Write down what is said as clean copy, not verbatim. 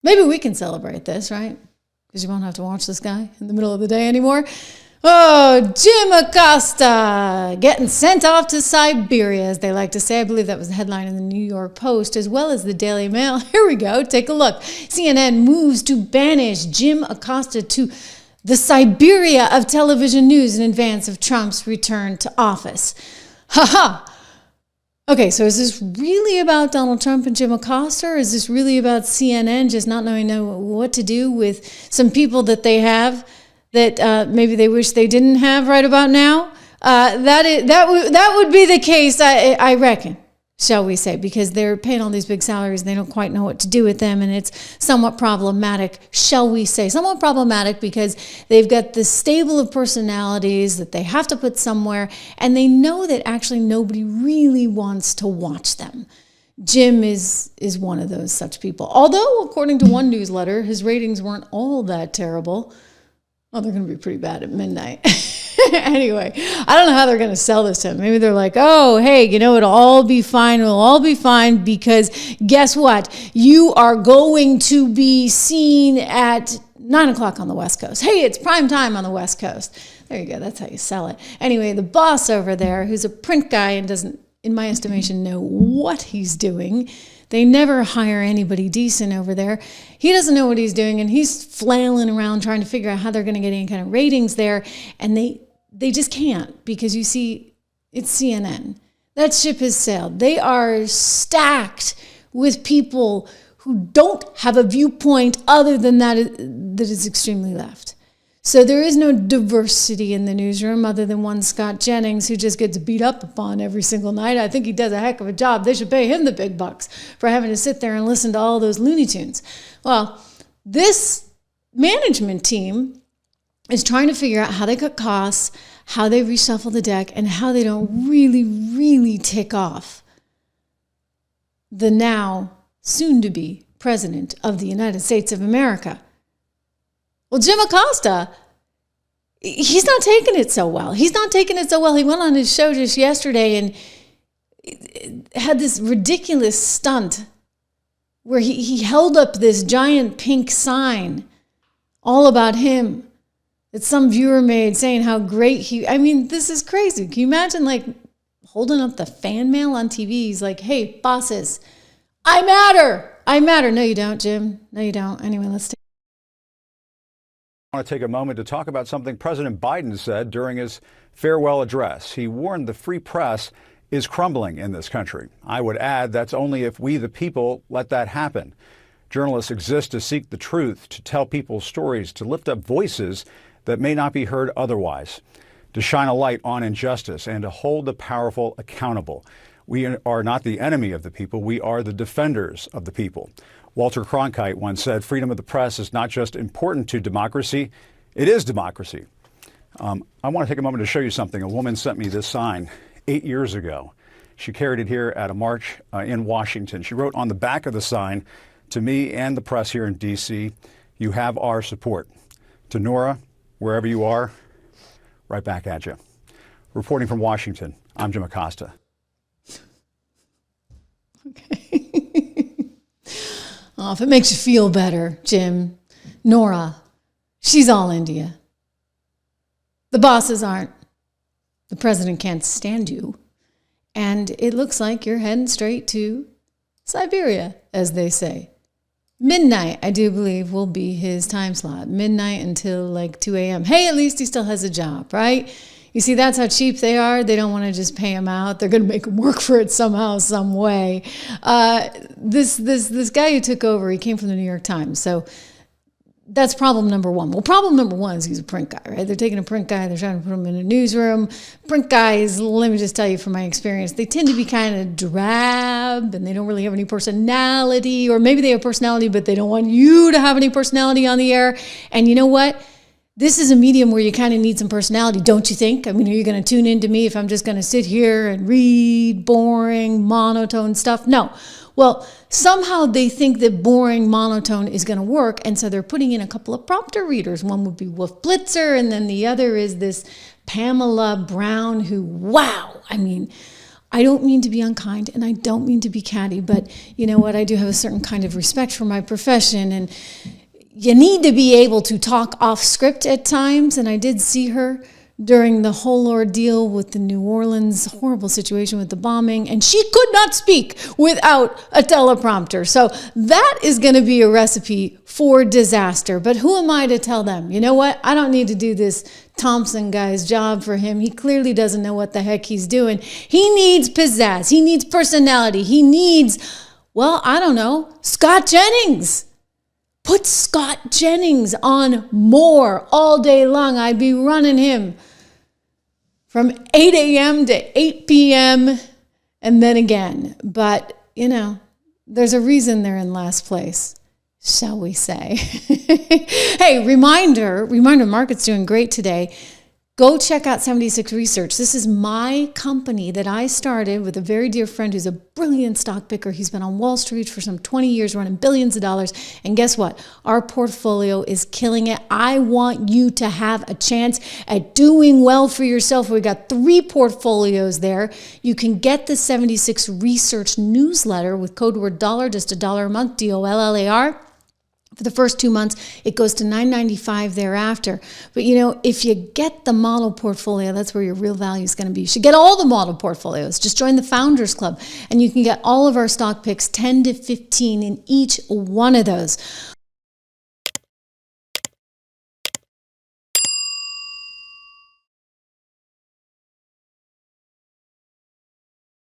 Maybe we can celebrate this, right? Because you won't have to watch this guy in the middle of the day anymore. Oh, Jim Acosta getting sent off to Siberia, as they like to say. I believe that was the headline in the New York Post, as well as the Daily Mail. Here we go. Take a look. CNN moves to banish Jim Acosta to the Siberia of television news in advance of Trump's return to office. Ha ha! Okay, so is this really about Donald Trump and Jim Acosta, or is this really about CNN just not knowing what to do with some people that they have that maybe they wish they didn't have right about now? That would be the case, I reckon, shall we say, because they're paying all these big salaries and they don't quite know what to do with them, and it's somewhat problematic, shall we say. Somewhat problematic because they've got this stable of personalities that they have to put somewhere, and they know that actually nobody really wants to watch them. Jim is one of those such people. Although, according to one newsletter, his ratings weren't all that terrible. Oh, they're going to be pretty bad at midnight. Anyway, I don't know how they're going to sell this to him. Maybe they're like, oh, hey, it'll all be fine. It'll all be fine because guess what? You are going to be seen at 9 o'clock on the West Coast. Hey, it's prime time on the West Coast. There you go. That's how you sell it. Anyway, the boss over there, who's a print guy and doesn't, in my estimation, know what he's doing. They never hire anybody decent over there. He doesn't know what he's doing, and he's flailing around trying to figure out how they're going to get any kind of ratings there, and they just can't, because you see, it's CNN. That ship has sailed. They are stacked with people who don't have a viewpoint other than that is extremely left. So there is no diversity in the newsroom other than one Scott Jennings who just gets beat up upon every single night. I think he does a heck of a job. They should pay him the big bucks for having to sit there and listen to all those Looney Tunes. Well, this management team is trying to figure out how they cut costs, how they reshuffle the deck, and how they don't really, really tick off the now soon-to-be president of the United States of America. Well, Jim Acosta, he's not taking it so well. He went on his show just yesterday and had this ridiculous stunt where he held up this giant pink sign all about him that some viewer made saying how great this is crazy. Can you imagine holding up the fan mail on TV? He's like, hey, bosses, I matter. No, you don't, Jim. No, you don't. Anyway, let's take I want to take a moment to talk about something President Biden said during his farewell address. He warned the free press is crumbling in this country. I would add that's only if we, the people, let that happen. Journalists exist to seek the truth, to tell people's stories, to lift up voices that may not be heard otherwise, to shine a light on injustice, and to hold the powerful accountable. We are not the enemy of the people. We are the defenders of the people. Walter Cronkite once said, freedom of the press is not just important to democracy, it is democracy. I want to take a moment to show you something. A woman sent me this sign 8 years ago. She carried it here at a march in Washington. She wrote on the back of the sign, to me and the press here in D.C., you have our support. To Nora, wherever you are, right back at you. Reporting from Washington, I'm Jim Acosta. Okay. Oh, if it makes you feel better, Jim, Nora, she's all India. The bosses aren't. The president can't stand you. And it looks like you're heading straight to Siberia, as they say. Midnight, I do believe, will be his time slot. Midnight until 2 a.m. Hey, at least he still has a job, right? You see, that's how cheap they are. They don't want to just pay him out. They're going to make him work for it somehow, some way. This guy who took over, he came from the New York Times. So that's problem number one. Well, problem number one is he's a print guy, right? They're taking a print guy, they're trying to put him in a newsroom. Print guys, let me just tell you from my experience, they tend to be kind of drab and they don't really have any personality, or maybe they have personality, but they don't want you to have any personality on the air. And you know what? This is a medium where you kind of need some personality, don't you think? I mean, are you going to tune into me if I'm just going to sit here and read boring, monotone stuff? No. Well, somehow they think that boring monotone is going to work, and so they're putting in a couple of prompter readers. One would be Wolf Blitzer, and then the other is this Pamela Brown, who, wow, I mean, I don't mean to be unkind and I don't mean to be catty, but you know what? I do have a certain kind of respect for my profession, and you need to be able to talk off script at times. And I did see her during the whole ordeal with the New Orleans horrible situation with the bombing, and she could not speak without a teleprompter. So that is going to be a recipe for disaster. But who am I to tell them? You know what? I don't need to do this Thompson guy's job for him. He clearly doesn't know what the heck he's doing. He needs pizzazz. He needs personality. He needs, well, I don't know, Scott Jennings. Put Scott Jennings on more all day long. I'd be running him from 8 a.m. to 8 p.m. and then again. But, you know, there's a reason they're in last place, shall we say. Hey, reminder, market's doing great today. Go check out 76 Research. This is my company that I started with a very dear friend who's a brilliant stock picker. He's been on Wall Street for some 20 years, running billions of dollars. And guess what? Our portfolio is killing it. I want you to have a chance at doing well for yourself. We got 3 portfolios there. You can get the 76 Research newsletter with code word dollar, just $1 a month, DOLLAR. For the first 2 months, it goes to $9.95 thereafter. But you know, if you get the model portfolio, that's where your real value is going to be. You should get all the model portfolios. Just join the Founders Club, and you can get all of our stock picks, 10 to 15 in each one of those.